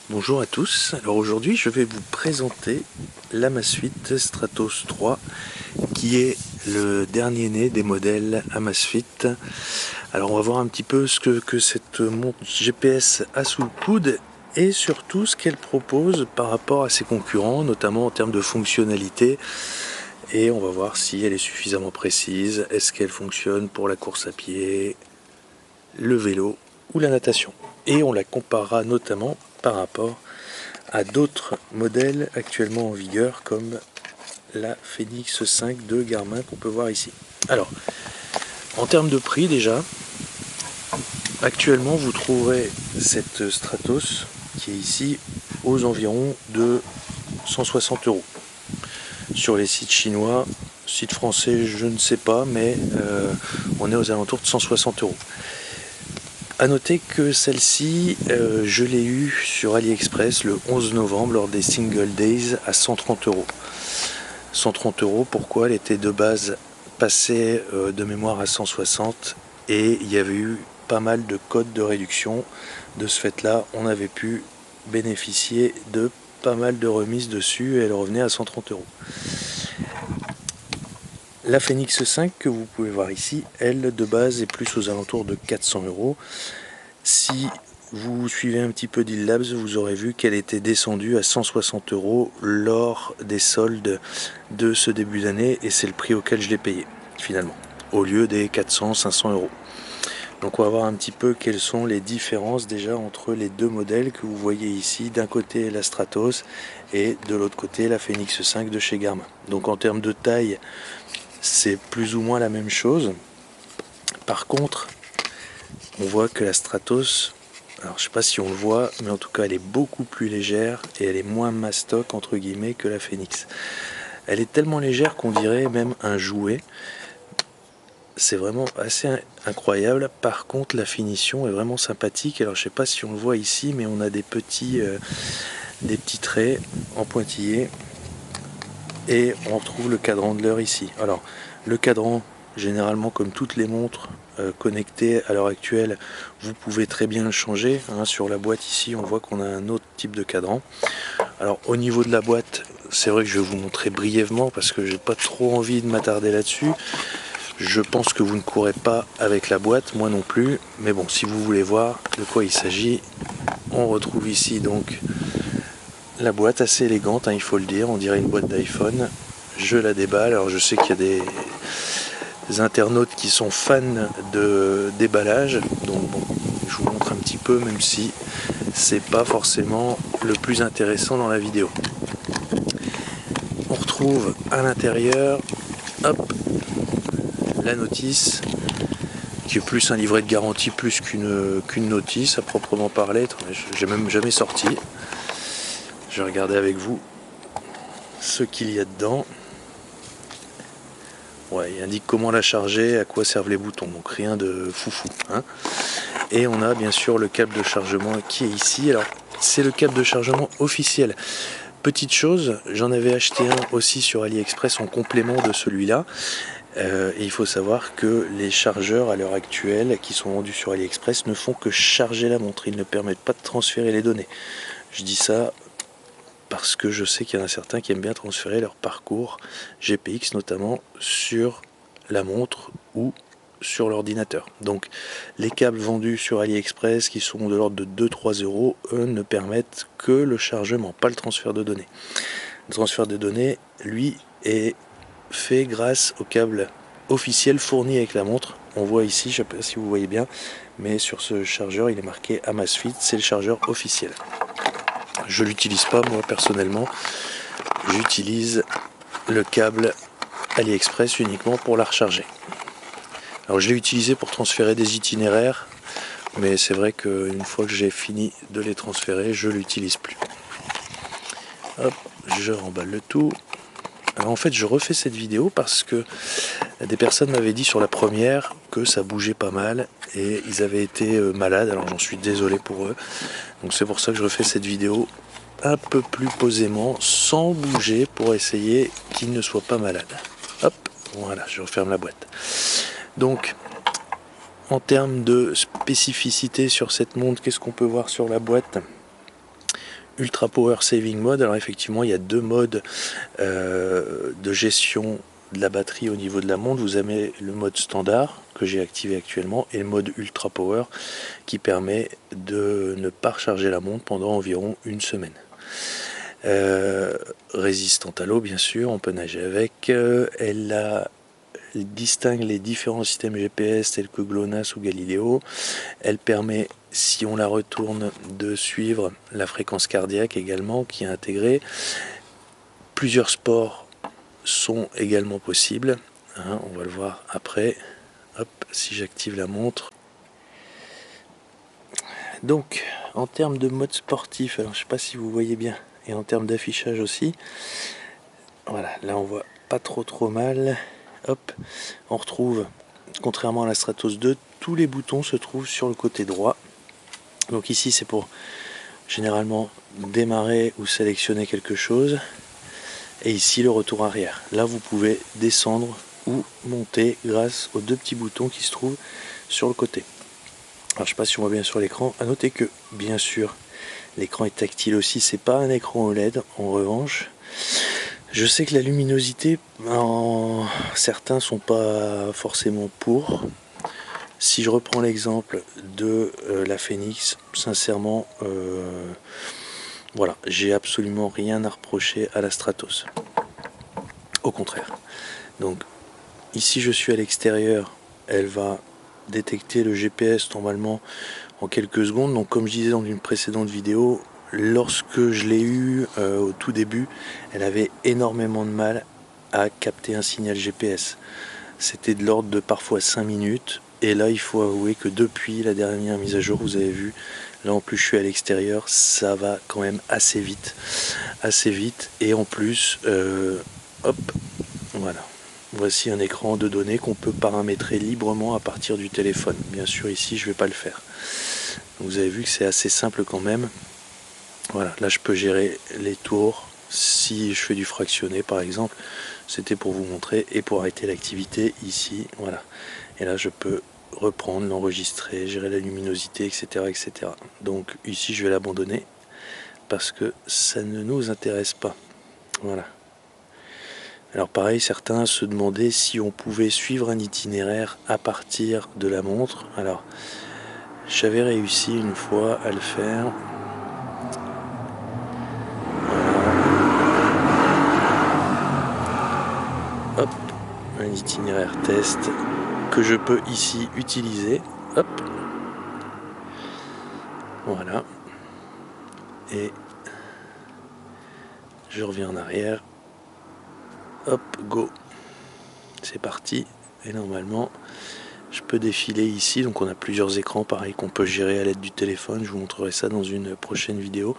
Bonjour à tous, alors aujourd'hui je vais vous présenter l'Amazfit Stratos 3 qui est le dernier né des modèles Amazfit. Alors on va voir un petit peu ce que cette montre GPS a sous le coude et surtout ce qu'elle propose par rapport à ses concurrents, notamment en termes de fonctionnalité. Et on va voir si elle est suffisamment précise, est-ce qu'elle fonctionne pour la course à pied, le vélo ou la natation. Et on la comparera notamment par rapport à d'autres modèles actuellement en vigueur comme la Fenix 5 de Garmin qu'on peut voir ici. Alors, en termes de prix déjà, actuellement vous trouverez cette Stratos qui est ici aux environs de 160 €. Sur les sites chinois, sites français je ne sais pas, mais on est aux alentours de 160 €. A noter que celle-ci, je l'ai eue sur AliExpress le 11 novembre lors des Single Days à 130 €. 130 €, pourquoi? Elle était de base passée de mémoire à 160 et il y avait eu pas mal de codes de réduction. De ce fait-là, on avait pu bénéficier de pas mal de remises dessus et elle revenait à 130 €. La Fenix 5 que vous pouvez voir ici, elle de base est plus aux alentours de 400 €. Si vous suivez un petit peu Deal Labs, vous aurez vu qu'elle était descendue à 160 € lors des soldes de ce début d'année et c'est le prix auquel je l'ai payé finalement, au lieu des 400-500 €. Donc on va voir un petit peu quelles sont les différences déjà entre les deux modèles que vous voyez ici, d'un côté la Stratos et de l'autre côté la Fenix 5 de chez Garmin. Donc en termes de taille, c'est plus ou moins la même chose. Par contre, on voit que la Stratos, alors je sais pas si on le voit, mais en tout cas elle est beaucoup plus légère et elle est moins mastoc entre guillemets que la Fenix. Elle est tellement légère qu'on dirait même un jouet. C'est vraiment assez incroyable. Par contre la finition est vraiment sympathique. Alors je sais pas si on le voit ici, mais on a des petits traits en pointillé et on retrouve le cadran de l'heure ici. Alors le cadran, généralement comme toutes les montres connectées à l'heure actuelle, vous pouvez très bien le changer, hein. Sur la boîte ici on voit qu'on a un autre type de cadran. Alors au niveau de la boîte, c'est vrai que je vais vous montrer brièvement parce que j'ai pas trop envie de m'attarder là-dessus. Je pense que vous ne courez pas avec la boîte, moi non plus, mais bon, si vous voulez voir de quoi il s'agit, on retrouve ici donc la boîte assez élégante, hein, il faut le dire, on dirait une boîte d'iPhone. Je la déballe, alors je sais qu'il y a des internautes qui sont fans de déballage, donc bon, je vous montre un petit peu, même si c'est pas forcément le plus intéressant dans la vidéo. On retrouve à l'intérieur, hop, la notice, qui est plus un livret de garantie plus qu'une notice à proprement parler. J'ai même jamais sorti. Je vais regarder avec vous ce qu'il y a dedans. Ouais, il indique comment la charger, à quoi servent les boutons, donc rien de foufou, hein. Et on a bien sûr le câble de chargement qui est ici. Alors c'est le câble de chargement officiel. Petite chose, j'en avais acheté un aussi sur AliExpress en complément de celui-là. Et il faut savoir que les chargeurs à l'heure actuelle qui sont vendus sur AliExpress ne font que charger la montre, ils ne permettent pas de transférer les données. Je dis ça parce que je sais qu'il y en a certains qui aiment bien transférer leur parcours GPX notamment sur la montre ou sur l'ordinateur. Donc les câbles vendus sur AliExpress qui sont de l'ordre de 2-3 €, eux ne permettent que le chargement, pas le transfert de données. Le transfert de données, lui, est fait grâce au câble officiel fourni avec la montre. On voit ici, je ne sais pas si vous voyez bien, mais sur ce chargeur il est marqué Amazfit, c'est le chargeur officiel. Je l'utilise pas moi personnellement, j'utilise le câble AliExpress uniquement pour la recharger. Alors je l'ai utilisé pour transférer des itinéraires, mais c'est vrai qu'une fois que j'ai fini de les transférer, je l'utilise plus. Hop, je remballe le tout. Alors en fait je refais cette vidéo parce que des personnes m'avaient dit sur la première que ça bougeait pas mal et ils avaient été malades, alors j'en suis désolé pour eux. Donc c'est pour ça que je refais cette vidéo un peu plus posément, sans bouger, pour essayer qu'ils ne soient pas malades. Hop, voilà, je referme la boîte. Donc en termes de spécificité sur cette montre, qu'est-ce qu'on peut voir sur la boîte? Ultra Power Saving Mode. Alors effectivement, il y a deux modes de gestion de la batterie au niveau de la montre. Vous avez le mode standard que j'ai activé actuellement et le mode Ultra Power qui permet de ne pas recharger la montre pendant environ une semaine. Résistante à l'eau, bien sûr, on peut nager avec. Elle distingue les différents systèmes GPS tels que GLONASS ou Galileo. Elle permet, si on la retourne, de suivre la fréquence cardiaque également qui est intégrée. Plusieurs sports sont également possibles, hein, on va le voir après. Hop, si j'active la montre. Donc, en termes de mode sportif, alors je ne sais pas si vous voyez bien, et en termes d'affichage aussi, voilà, là on voit pas trop mal. Hop, on retrouve, contrairement à la Stratos 2, tous les boutons se trouvent sur le côté droit. Donc ici c'est pour généralement démarrer ou sélectionner quelque chose. Et ici le retour arrière. Là vous pouvez descendre ou monter grâce aux deux petits boutons qui se trouvent sur le côté. Alors je ne sais pas si on voit bien sur l'écran. À noter que bien sûr l'écran est tactile aussi. C'est pas un écran OLED en revanche. Je sais que la luminosité, certains sont pas forcément pour. Si je reprends l'exemple de la Phoenix, sincèrement, voilà, j'ai absolument rien à reprocher à la Stratos. Au contraire. Donc ici je suis à l'extérieur, elle va détecter le GPS normalement en quelques secondes. Donc comme je disais dans une précédente vidéo, lorsque je l'ai eu au tout début, elle avait énormément de mal à capter un signal GPS. C'était de l'ordre de parfois 5 minutes. Et là, il faut avouer que depuis la dernière mise à jour, vous avez vu, là en plus je suis à l'extérieur, ça va quand même assez vite. Assez vite. Et en plus, hop, voilà. Voici un écran de données qu'on peut paramétrer librement à partir du téléphone. Bien sûr, ici, je ne vais pas le faire. Vous avez vu que c'est assez simple quand même. Voilà, là je peux gérer les tours. Si je fais du fractionné par exemple, c'était pour vous montrer, et pour arrêter l'activité ici, voilà. Et là je peux reprendre, l'enregistrer, gérer la luminosité, etc., etc. Donc ici je vais l'abandonner parce que ça ne nous intéresse pas. Voilà. Alors pareil, certains se demandaient si on pouvait suivre un itinéraire à partir de la montre. Alors j'avais réussi une fois à le faire. Hop, un itinéraire test que je peux ici utiliser. Hop, voilà. Et je reviens en arrière. Hop, go. C'est parti. Et normalement, je peux défiler ici. Donc on a plusieurs écrans, pareil, qu'on peut gérer à l'aide du téléphone. Je vous montrerai ça dans une prochaine vidéo.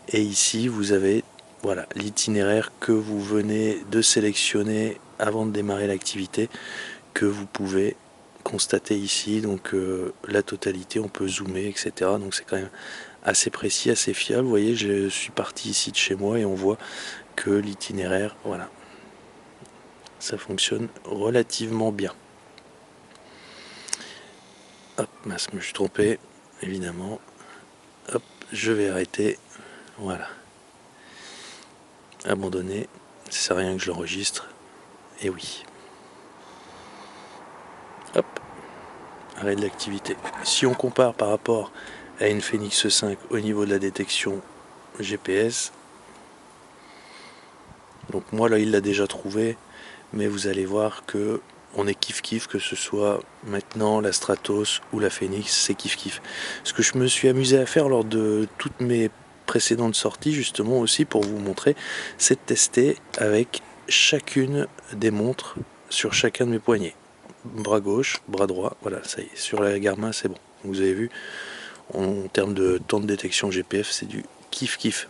Et ici, vous avez, voilà, l'itinéraire que vous venez de sélectionner avant de démarrer l'activité, que vous pouvez constater ici. Donc la totalité, on peut zoomer, etc. Donc c'est quand même assez précis, assez fiable. Vous voyez, je suis parti ici de chez moi et on voit que l'itinéraire, voilà, ça fonctionne relativement bien. Hop, mince, je me suis trompé, évidemment. Hop, je vais arrêter. Voilà. Abandonner. Ça sert à rien que je l'enregistre. Et oui. Hop. Arrêt de l'activité. Si on compare par rapport à une Phoenix 5 au niveau de la détection GPS, donc moi là il l'a déjà trouvé, mais vous allez voir que on est kiff-kiff, que ce soit maintenant la Stratos ou la Phoenix, c'est kiff-kiff. Ce que je me suis amusé à faire lors de toutes mes précédentes sorties, justement aussi pour vous montrer, c'est de tester avec chacune des montres sur chacun de mes poignets. Bras gauche, bras droit, voilà, ça y est, sur la Garmin c'est bon. Vous avez vu, en termes de temps de détection GPF, c'est du kiff-kiff.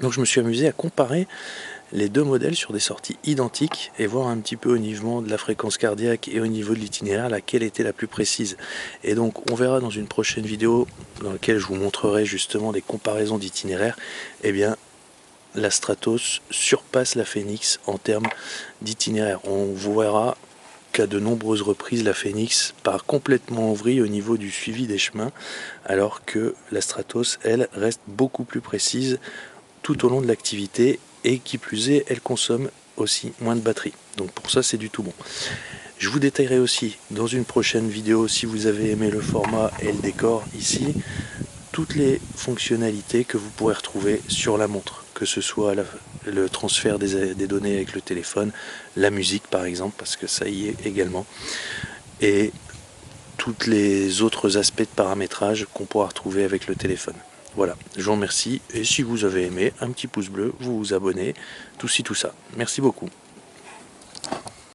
Donc je me suis amusé à comparer les deux modèles sur des sorties identiques et voir un petit peu au niveau de la fréquence cardiaque et au niveau de l'itinéraire laquelle était la plus précise. Et donc on verra dans une prochaine vidéo dans laquelle je vous montrerai justement des comparaisons d'itinéraire. Eh bien la Stratos surpasse la Phoenix en termes d'itinéraire. On verra qu'à de nombreuses reprises la Phoenix part complètement en vrille au niveau du suivi des chemins, alors que la Stratos, elle, reste beaucoup plus précise tout au long de l'activité, et qui plus est, elle consomme aussi moins de batterie. Donc pour ça, c'est du tout bon. Je vous détaillerai aussi dans une prochaine vidéo, si vous avez aimé le format et le décor ici, toutes les fonctionnalités que vous pourrez retrouver sur la montre, que ce soit le transfert des données avec le téléphone, la musique par exemple, parce que ça y est également, et tous les autres aspects de paramétrage qu'on pourra retrouver avec le téléphone. Voilà, je vous remercie, et si vous avez aimé, un petit pouce bleu, vous vous abonnez, tout ci tout ça. Merci beaucoup.